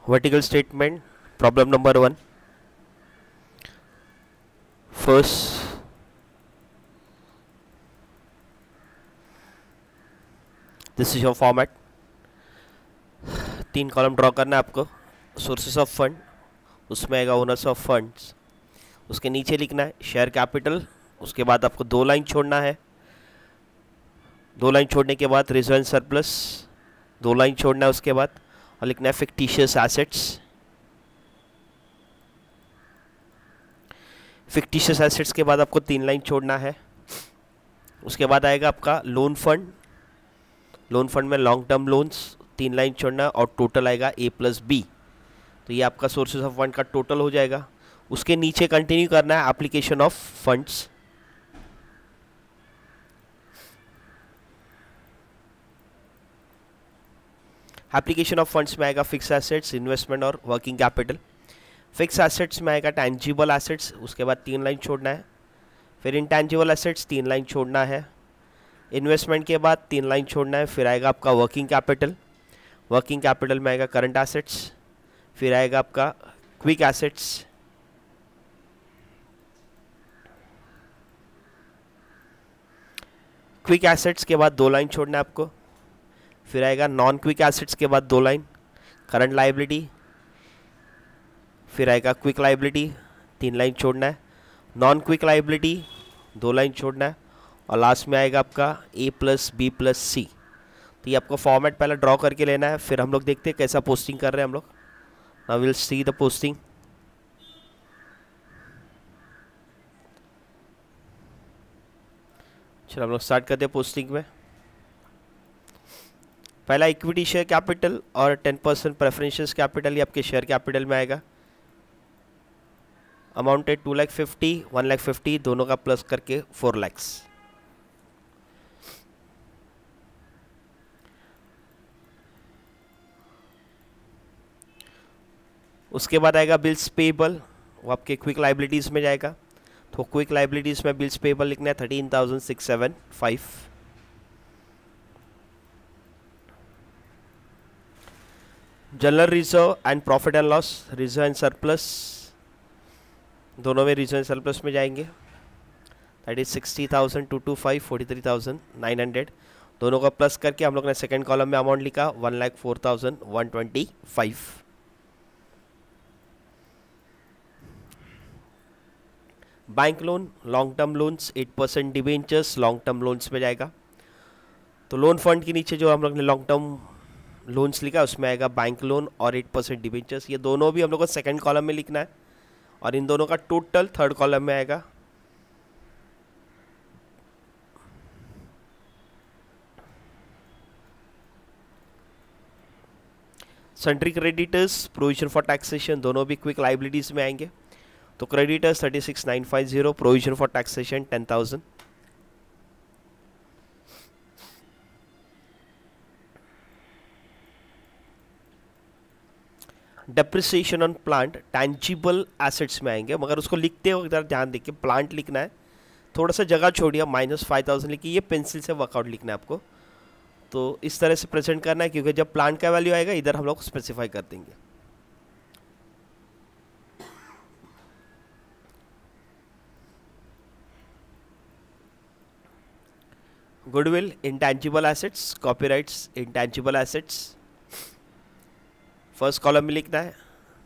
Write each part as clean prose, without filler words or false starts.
Vertical statement, problem number 1. First, this is your format. 3 column draw करना है आपको. Sources of fund, उसमें आएगा ओनर्स ऑफ फंड्स. उसके नीचे लिखना है शेयर कैपिटल. उसके बाद आपको 2 लाइन छोड़ना है. 2 लाइन छोड़ने के बाद रिजर्व एंड सरप्लस 2 लाइन छोड़ना है उसके बाद, और लिखना है फिक्टिशियस एसेट्स. फिक्टिशियस एसेट्स के बाद आपको 3 लाइन छोड़ना है. उसके बाद आएगा आपका लोन फंड. लोन फंड में लॉन्ग टर्म लोन्स 3 लाइन छोड़ना है, और टोटल आएगा A+B. तो ये आपका सोर्सेज ऑफ फंड का टोटल हो जाएगा. उसके नीचे कंटिन्यू करना है application of funds. Application of funds में आएगा फिक्स एसेट्स, इन्वेस्टमेंट और वर्किंग कैपिटल. फिक्स एसेट्स में आएगा टैंजिबल एसेट्स. उसके बाद 3 लाइन छोड़ना है. फिर इंटैंजिबल एसेट्स 3 लाइन छोड़ना है. इन्वेस्टमेंट के बाद 3 लाइन छोड़ना है. फिर आएगा आपका वर्किंग कैपिटल. वर्किंग कैपिटल में आएगा करंट एसेट्स. फिर आएगा आपका क्विक एसेट्स. क्विक एसेट्स के बाद 2 लाइन छोड़ना है आपको. फिर आएगा नॉन क्विक एसेट्स के बाद 2 लाइन करंट लाइबिलिटी. फिर आएगा क्विक लाइबिलिटी 3 लाइन छोड़ना है. नॉन क्विक लाइबिलिटी 2 लाइन छोड़ना है. और लास्ट में आएगा आपका A+B+C. तो ये आपको फॉर्मेट पहले ड्रॉ करके लेना है. फिर हम लोग देखते हैं कैसा पोस्टिंग कर रहे हैं हम लोग. Now will see the posting. चलो हम लोग स्टार्ट करते हैं पोस्टिंग में. पहला इक्विटी शेयर कैपिटल और 10% प्रेफरेंशियल कैपिटल ये आपके शेयर कैपिटल में आएगा. अमाउंट है 2,50,000, 1,50,000 दोनों का प्लस करके 4 लाख. उसके बाद आएगा बिल्स पेबल. वो आपके क्विक लाइबिलिटीज़ में जाएगा. तो क्विक लाइबिलिटीज़ में बिल्स पेबल लिखना है 13,675. General reserve and profit and loss, reserve and surplus दोनों में रिजर्व एंड सरप्लस में जाएंगे. दैट इज 60,225, 43,900 दोनों का प्लस करके हम लोग ने सेकेंड कॉलम में अमाउंट लिखा 1,04,125. Bank loan, long term loans, 8% debentures long term loans में जाएगा. तो लोन फंड के नीचे जो हम लोग ने लॉन्ग टर्म लोन्स लिखा उसमें आएगा बैंक लोन और 8% डिबेंचर्स. ये दोनों भी हम लोग को सेकंड कॉलम में लिखना है, और इन दोनों का टोटल थर्ड कॉलम में आएगा. Sundry creditors, provision for taxation दोनों भी क्विक लाइबिलिटीज में आएंगे. तो creditors 36,950, provision for taxation 10,000. Depreciation on plant tangible assets में आएंगे, मगर उसको लिखते वक्त ज़रा ध्यान देखिए. प्लांट लिखना है, थोड़ा सा जगह छोड़िए, -5,000 लिखिए. ये पेंसिल से वर्कआउट लिखना है आपको. तो इस तरह से प्रेजेंट करना है, क्योंकि जब प्लांट का वैल्यू आएगा इधर हम लोग स्पेसिफाई कर देंगे. Goodwill, intangible assets, copyrights, intangible assets first column में लिखना है.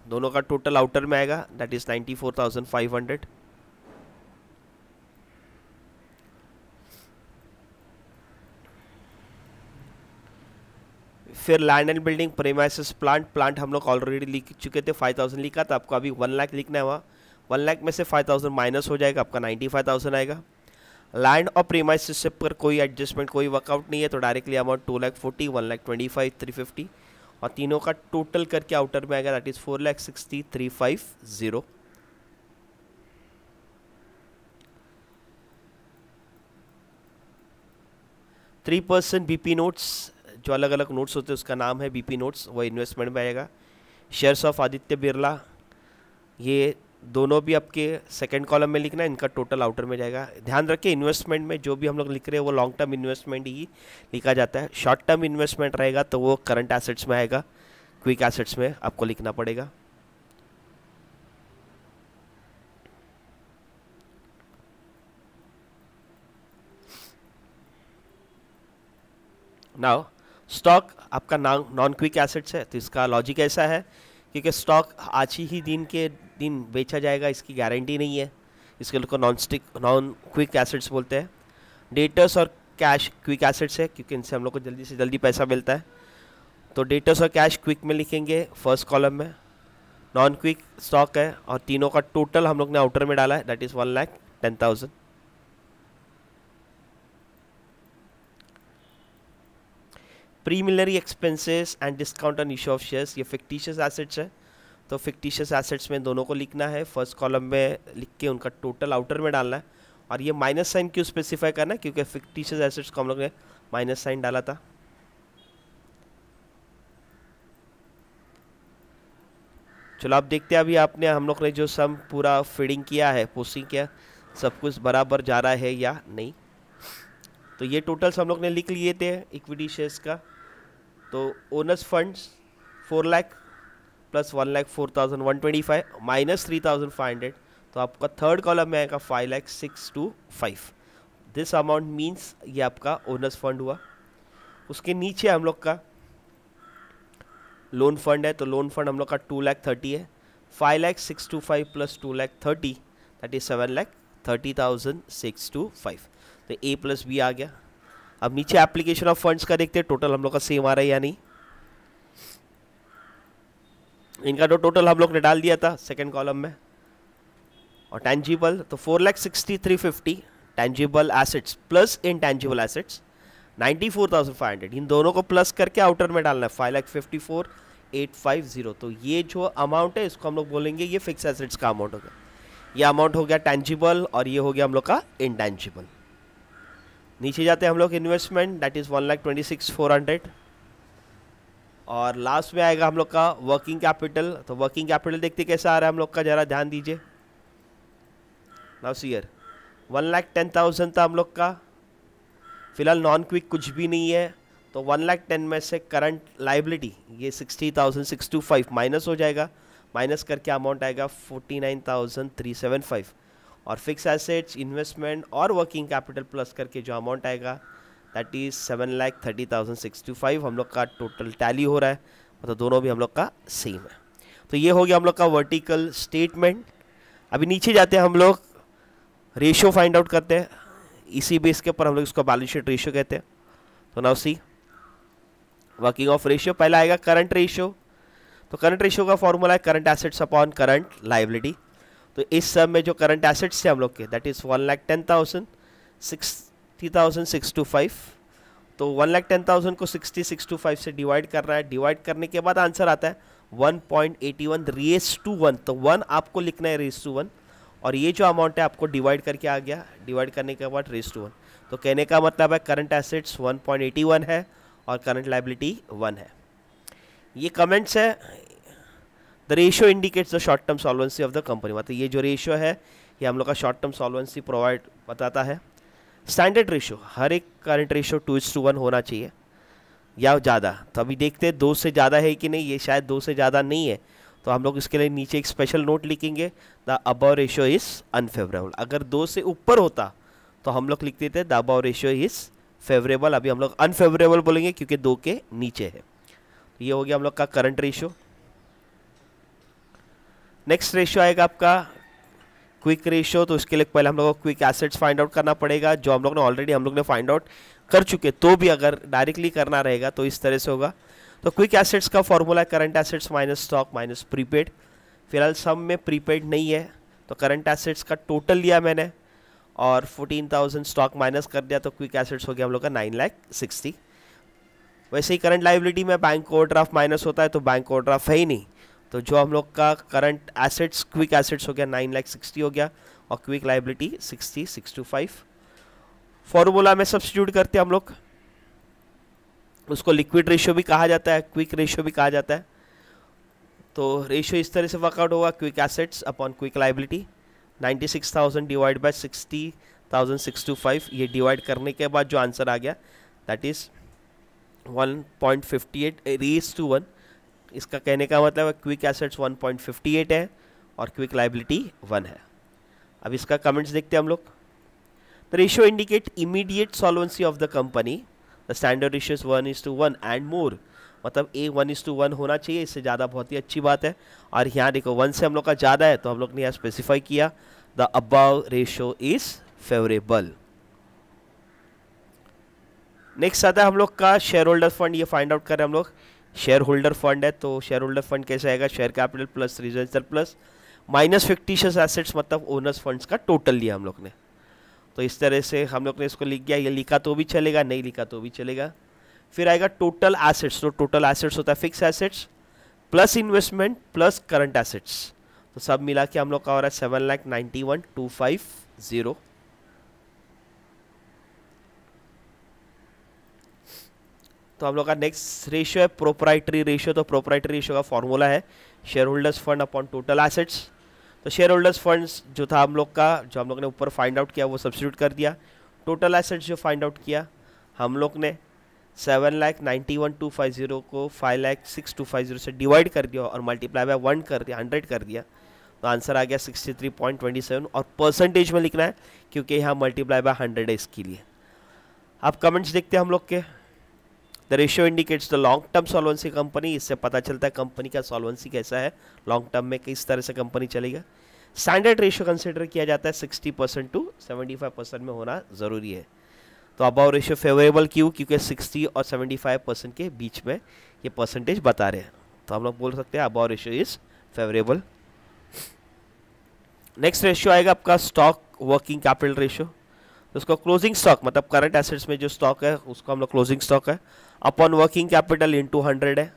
दोनों का टोटल आउटर में आएगा, दैट इज 94,500. फिर land and building, premises, plant हम लोग ऑलरेडी लिख चुके थे. 5,000 लिखा था, आपको अभी 1 लाख लिखना है. वहाँ 1 लाख में से 5,000 माइनस हो जाएगा, आपका 95,000 आएगा. लैंड और प्रीमाइसेस से पर कोई एडजस्टमेंट, कोई वर्कआउट नहीं है, तो डायरेक्टली अमाउंट 2,40,000, 1,25,000, 350, और तीनों का टोटल करके आउटर में आएगा, दैट इज 4,60,350. %3 BP नोट्स, जो अलग अलग नोट्स होते हैं उसका नाम है BP नोट्स, वो इन्वेस्टमेंट में आएगा. शेयर्स ऑफ आदित्य बिरला, ये दोनों भी आपके सेकंड कॉलम में लिखना है. इनका टोटल आउटर में जाएगा. ध्यान रखिए इन्वेस्टमेंट में जो भी हम लोग लिख रहे हैं वो लॉन्ग टर्म इन्वेस्टमेंट ही लिखा जाता है. शॉर्ट टर्म इन्वेस्टमेंट रहेगा तो वो करंट एसेट्स में आएगा. क्विक एसेट्स में आपको लिखना पड़ेगा। नाउ स्टॉक आपका नॉन क्विक एसेट्स है, तो इसका लॉजिक ऐसा है क्योंकि स्टॉक आज ही दिन बेचा जाएगा इसकी गारंटी नहीं है, इसके लोग को नॉन क्विक एसेट्स बोलते हैं। डेटर्स और कैश क्विक एसेट्स है क्योंकि इनसे हम लोग को जल्दी से जल्दी पैसा मिलता है, तो डेटर्स और कैश क्विक में लिखेंगे फर्स्ट कॉलम में। नॉन क्विक स्टॉक है और तीनों का टोटल हम लोग ने आउटर में डाला है, that is 1,10,000। प्रीमिलरी expenses and discount on issue of shares, ये फिक्टिशियस एसेट्स है, तो फिक्टिशियस एसेट्स में दोनों को लिखना है, फर्स्ट कॉलम में लिख के उनका टोटल आउटर में डालना है। और ये माइनस साइन क्यों स्पेसिफाई करना है, क्योंकि फिक्टिशियस एसेट्स को हम लोग ने माइनस साइन डाला था। चलो आप देखते हैं, अभी हम लोग ने जो सम पूरा फीडिंग किया है, पोस्टिंग किया, सब कुछ बराबर जा रहा है या नहीं। तो ये टोटल्स हम लोग ने लिख लिए थे इक्विटी शेयर्स का। तो owners funds 4 lakh plus 1,04,125 minus 3,500, तो आपका थर्ड कॉलम में आएगा 5,06,225। दिस अमाउंट मीन्स ये आपका ओनर्स फंड हुआ। उसके नीचे हम लोग का लोन फंड है, तो लोन फंड हम लोग का 2,30,000 है। 5,06,225 प्लस 2,30,000 दैट इज 7,30,625, तो ए प्लस बी आ गया। अब नीचे एप्लीकेशन ऑफ फंड्स का देखते हैं टोटल हम लोग का सेम आ रहा है या नहीं। इनका तो टोटल हम लोग ने डाल दिया था सेकंड कॉलम में। और टेंजिबल तो 4,60,350 tangible assets plus intangible assets 94,500, इन दोनों को प्लस करके आउटर में डालना है 5,54,850। तो ये जो अमाउंट है इसको हम लोग बोलेंगे ये फिक्स एसेट्स का अमाउंट होगा। ये अमाउंट हो गया टेंजिबल और ये हो गया हम लोग का इनटेंजिबल। नीचे जाते हैं हम लोग इन्वेस्टमेंट, दैट इज़ 1,26,400। और लास्ट में आएगा हम लोग का वर्किंग कैपिटल। तो वर्किंग कैपिटल देखते कैसा आ रहा है हम लोग का, ज़रा ध्यान दीजिए। नाउ सी हियर 1,10,000 था हम लोग का, फिलहाल नॉन क्विक कुछ भी नहीं है, तो 1,10,000 में से करंट लाइबिलिटी ये 60,625 माइनस हो जाएगा, माइनस करके अमाउंट आएगा 49,375। और फिक्स एसेट्स, इन्वेस्टमेंट और वर्किंग कैपिटल प्लस करके जो अमाउंट आएगा दैट इज 7,30,625। हम लोग का टोटल टैली हो रहा है, मतलब दोनों भी हम लोग का सेम है। तो ये हो गया हम लोग का वर्टिकल स्टेटमेंट। अभी नीचे जाते हैं हम लोग रेशियो फाइंड आउट करते हैं, इसी बेस के ऊपर हम लोग इसको बैलेंस शीट रेशियो कहते हैं। तो now see working of ratio, पहला आएगा करंट रेशियो। तो करंट रेशियो का फॉर्मूला है current assets upon current liability. तो इस सब में जो करंट एसेट्स थे हम लोग के दैट इज 1,10,000 60,625। तो 1,10,000 को 60,625 से डिवाइड कर रहा है, डिवाइड करने के बाद आंसर आता है 1.81 रेस टू 1। तो 1 आपको लिखना है रेस टू 1, और ये जो अमाउंट है आपको डिवाइड करके आ गया, डिवाइड करने के बाद रेस टू 1। तो कहने का मतलब है करंट एसेट्स 1.81 है और करंट लाइबिलिटी 1 है। ये कमेंट्स है, the ratio indicates the short term solvency of the company. मतलब ये जो रेशियो है ये हम लोग का शॉर्ट टर्म सॉल्वेंसी प्रोवाइड बताता है। स्टैंडर्ड रेशियो, हर एक करंट रेशियो 2:1 होना चाहिए या ज़्यादा। तो अभी देखते हैं 2 से ज़्यादा है कि नहीं, ये शायद 2 से ज़्यादा नहीं है, तो हम लोग इसके लिए नीचे एक स्पेशल नोट लिखेंगे, the above ratio is unfavourable. अगर 2 से ऊपर होता तो हम लोग लिख देते the above ratio is favourable. अभी हम लोग अनफेवरेबल बोलेंगे क्योंकि 2 के नीचे है। तो ये हो गया हम लोग का करंट रेशियो। नेक्स्ट रेशियो आएगा आपका क्विक रेशियो। तो उसके लिए पहले हम लोग को क्विक एसेट्स फाइंड आउट करना पड़ेगा, जो हम लोग ने ऑलरेडी फाइंड आउट कर चुके। तो भी अगर डायरेक्टली करना रहेगा तो इस तरह से होगा। तो क्विक एसेट्स का फॉर्मूला है current assets minus stock minus prepaid. फिलहाल सम में प्रीपेड नहीं है, तो करंट एसेट्स का टोटल लिया मैंने और 14,000 स्टॉक माइनस कर दिया, तो क्विक एसेट्स हो गया हम लोग का 9,60,000। वैसे ही करंट लाइबिलिटी में बैंक ओवरड्राफ्ट माइनस होता है, तो बैंक ओवरड्राफ्ट है ही नहीं, तो जो हम लोग का करंट एसेट्स क्विक एसेट्स हो गया 9,60,000 हो गया और क्विक लाइबिलिटी 60,625। फॉर्मूला में सब्स्टिट्यूट करते हैं हम लोग, उसको लिक्विड रेशियो भी कहा जाता है, क्विक रेशियो भी कहा जाता है। तो रेशियो इस तरह से वर्कआउट होगा, quick assets upon quick liability 96,000 divide by 60,625। ये डिवाइड करने के बाद जो आंसर आ गया दैट इज 1.58 रेज़ टू 1। इसका कहने का मतलब है क्विक एसेट्स 1.58 है और क्विक लाइबिलिटी 1 है। अब इसका कमेंट्स देखते हैं हम लोग। The ratio indicate immediate solvency of the company, the standard ratio is 1:1 and more, मतलब ए 1:1 होना चाहिए, इससे ज़्यादा बहुत ही अच्छी बात है। और यहाँ देखो 1 से हम लोग का ज़्यादा है तो हम लोग ने यहाँ स्पेसिफाई किया the above ratio is favourable. Next आता है हम लोग का शेयर होल्डर फंड। ये फाइंड आउट करें हम लोग। शेयर होल्डर फंड है तो शेयर होल्डर फंड कैसे आएगा, share capital plus reserve surplus minus fictitious assets, मतलब ओनर्स फंड्स का टोटल लिया हम लोग ने। तो इस तरह से हम लोग ने इसको लिख दिया। ये लिखा तो भी चलेगा, नहीं लिखा तो भी चलेगा। फिर आएगा टोटल एसेट्स। तो टोटल एसेट्स होता है fix assets plus investment plus current assets, तो सब मिला के हम लोग का हो रहा है 7,91,250। तो हम लोग का नेक्स्ट रेशियो है प्रोप्राइटरी रेशियो। तो प्रोप्राइटरी रेशियो का फॉर्मूला है share holders fund upon total assets. तो शेयर होल्डर्स फंड्स जो था हम लोग का, जो हम लोग ने ऊपर फाइंड आउट किया वो सब्स्टिट्यूट कर दिया। टोटल एसेट्स जो फाइंड आउट किया हम लोग ने 7,91,250 को 5,06,250 से डिवाइड कर दिया और मल्टीप्लाई बाय 1 कर दिया, 100 कर दिया, तो आंसर आ गया 63.27। और परसेंटेज में लिखना है क्योंकि यहाँ मल्टीप्लाई बाय 100 है इसके लिए। अब कमेंट्स देखते हैं हम लोग के। The ratio indicates the long term solvency company, इससे पता चलता है कंपनी का सॉल्वेंसी कैसा है, लॉन्ग टर्म में किस तरह से कंपनी चलेगा। स्टैंडर्ड रेशियो कंसिडर किया जाता है 60% टू 75% में होना ज़रूरी है। तो अबाव रेशियो फेवरेबल क्यों, क्योंकि 60 और 75% के बीच में ये परसेंटेज बता रहे हैं, तो हम लोग बोल सकते हैं above ratio is favourable. Next ratio आएगा आपका स्टॉक वर्किंग कैपिटल रेशियो। तो उसको क्लोजिंग स्टॉक, मतलब करंट एसेट्स में जो स्टॉक है उसको हम लोग क्लोजिंग स्टॉक है अपॉन वर्किंग कैपिटल इंटू 100 है।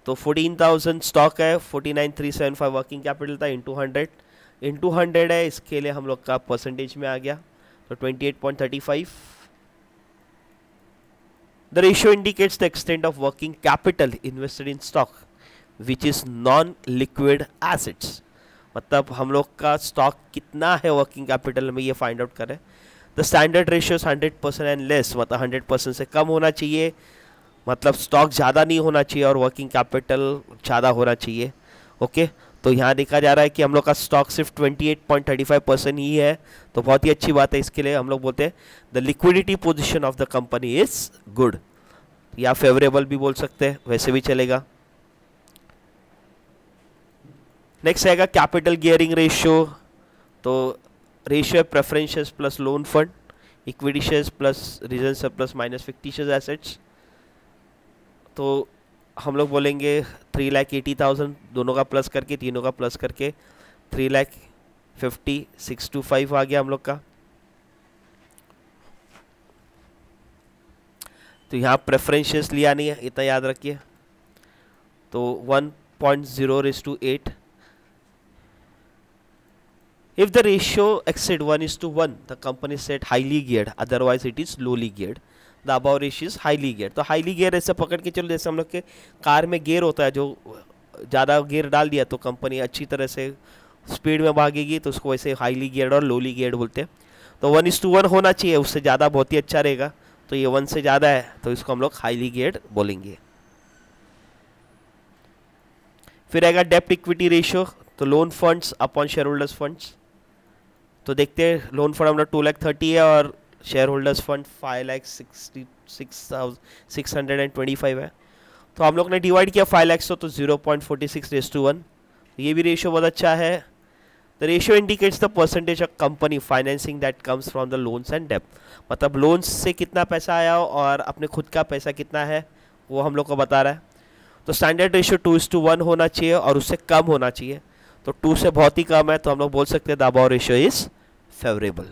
तो 14,000 स्टॉक है, 49,375 वर्किंग कैपिटल था, इंटू 100 है, इसके लिए हम लोग का परसेंटेज में आ गया तो 28.35। The ratio indicates the extent of working capital invested in stock which is non liquid assets, मतलब हम लोग का स्टॉक कितना है वर्किंग कैपिटल में ये फाइंड आउट करें। The standard ratio 100% and less, मतलब 100% से कम होना चाहिए, मतलब स्टॉक ज़्यादा नहीं होना चाहिए और वर्किंग कैपिटल ज़्यादा होना चाहिए। ओके, तो यहाँ देखा जा रहा है कि हम लोग का स्टॉक सिर्फ 28.35% ही है, तो बहुत ही अच्छी बात है। इसके लिए हम लोग बोलते हैं the liquidity position of the company is good, या फेवरेबल भी बोल सकते हैं, वैसे भी चलेगा। नेक्स्ट आएगा कैपिटल गियरिंग रेशियो। तो रेशियो है preferences plus lone fund, equity shares plus reserve surplus minus fictitious assets. तो हम लोग बोलेंगे 3,80,000 दोनों का प्लस करके, तीनों का प्लस करके 3,50,625 आ गया हम लोग का। तो यहाँ प्रेफरेंशियस लिया नहीं है, इतना याद रखिए। तो 1.0:8। If the ratio exceed 1:1, the company is set highly geared, otherwise it is lowly geared. The above ratio is highly geared. तो highly geared ऐसे पकड़ के चलो जैसे हम लोग के कार में गियर होता है, जो ज़्यादा गियर डाल दिया तो कंपनी अच्छी तरह से स्पीड में भागेगी, तो उसको वैसे हाईली गियर्ड और लोली गियर्ड बोलते हैं। तो 1:1 होना चाहिए, उससे ज़्यादा बहुत ही अच्छा रहेगा। तो ये 1 से ज़्यादा है तो इसको हम लोग हाईली गियर्ड बोलेंगे। फिर आएगा डेप्ट इक्विटी रेशियो। तो loan funds upon share holders funds. तो देखते हैं, लोन फंड हमारा 2,30,000 है और शेयर होल्डर्स फंड 5,66,625 है। तो हम लोग ने डिवाइड किया 5 लाख से, तो 0.46:1। ये भी रेशियो बहुत अच्छा है। The ratio indicates the percentage of company financing that comes from the loans and डेब्ट, मतलब लोन्स से कितना पैसा आया और अपने खुद का पैसा कितना है वो हम लोग को बता रहा है। तो स्टैंडर्ड रेशियो 2:1 होना चाहिए और उससे कम होना चाहिए। तो 2 से बहुत ही कम है, तो हम लोग बोल सकते हैं the above ratio is favourable.